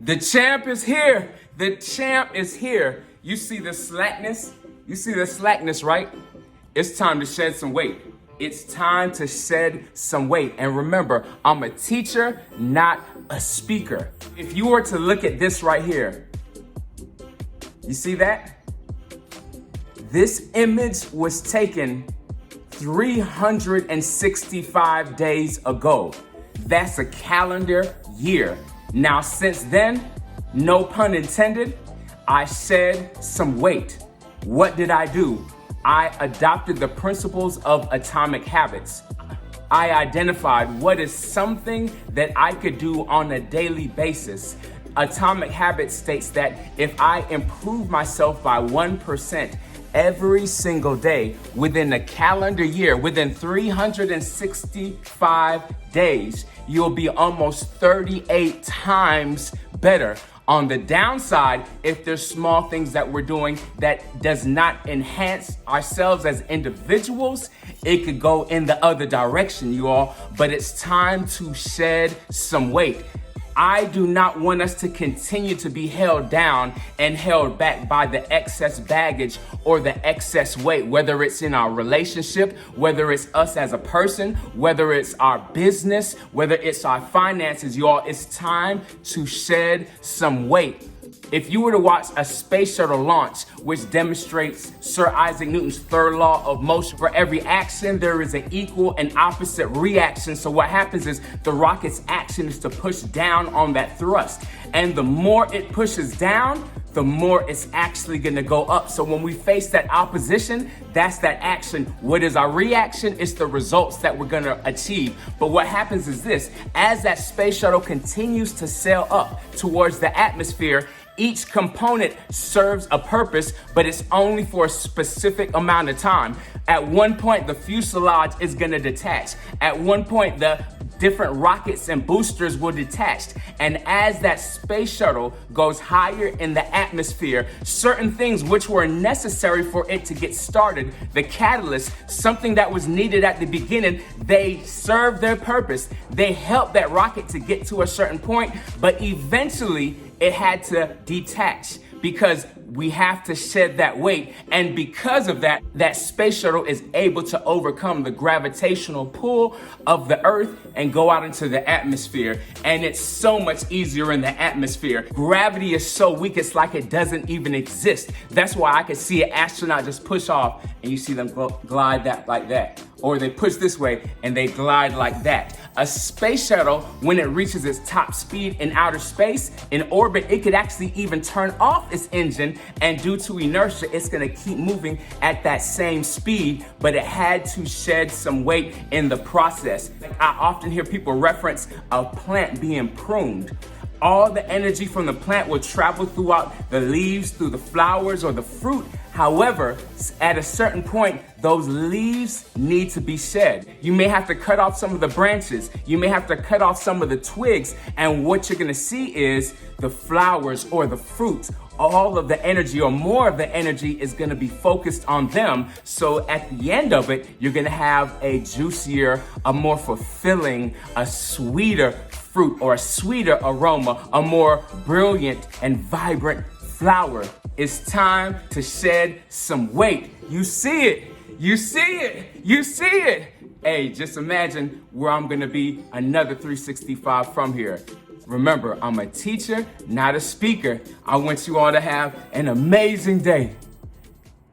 The champ is here. The champ is here. You see the slackness? You see the slackness, right? It's time to shed some weight. It's time to shed some weight. And remember, I'm a teacher, not a speaker. If you were to look at this right here, you see that? This image was taken 365 days ago. That's a calendar year. Now, since then, no pun intended, I shed some weight. What did I do? I adopted the principles of atomic habits. I identified what is something that I could do on a daily basis. Atomic habits states that if I improve myself by 1% every single day within a calendar year, within 365 days, you'll be almost 38 times better. On the downside, if there's small things that we're doing that does not enhance ourselves as individuals, it could go in the other direction, you all. But it's time to shed some weight. I do not want us to continue to be held down and held back by the excess baggage or the excess weight, whether it's in our relationship, whether it's us as a person, whether it's our business, whether it's our finances, y'all. It's time to shed some weight. If you were to watch a space shuttle launch, which demonstrates Sir Isaac Newton's third law of motion, for every action, there is an equal and opposite reaction. So what happens is the rocket's action is to push down on that thrust. And the more it pushes down, the more it's actually gonna go up. So when we face that opposition, that's that action. What is our reaction? It's the results that we're gonna achieve. But what happens is this: as that space shuttle continues to sail up towards the atmosphere, each component serves a purpose, but it's only for a specific amount of time. At one point, the fuselage is gonna detach. At one point, the different rockets and boosters will detach. And as that space shuttle goes higher in the atmosphere, certain things which were necessary for it to get started, the catalyst, something that was needed at the beginning, they serve their purpose. They help that rocket to get to a certain point, but eventually it had to detach because we have to shed that weight. And because of that, that space shuttle is able to overcome the gravitational pull of the Earth and go out into the atmosphere. And it's so much easier in the atmosphere. Gravity is so weak, it's like it doesn't even exist. That's why I could see an astronaut just push off and you see them glide that like that. Or they push this way and they glide like that. A space shuttle, when it reaches its top speed in outer space, in orbit, it could actually even turn off its engine, and due to inertia, it's gonna keep moving at that same speed, but it had to shed some weight in the process. I often hear people reference a plant being pruned. All the energy from the plant will travel throughout the leaves, through the flowers or the fruit. However, at a certain point, those leaves need to be shed. You may have to cut off some of the branches. You may have to cut off some of the twigs. And what you're gonna see is the flowers or the fruit. All of the energy or more of the energy is gonna be focused on them. So at the end of it, you're gonna have a juicier, a more fulfilling, a sweeter fruit or a sweeter aroma, a more brilliant and vibrant flower. It's time to shed some weight. You see it, you see it, you see it. Hey, just imagine where I'm gonna be another 365 from here. Remember, I'm a teacher, not a speaker. I want you all to have an amazing day.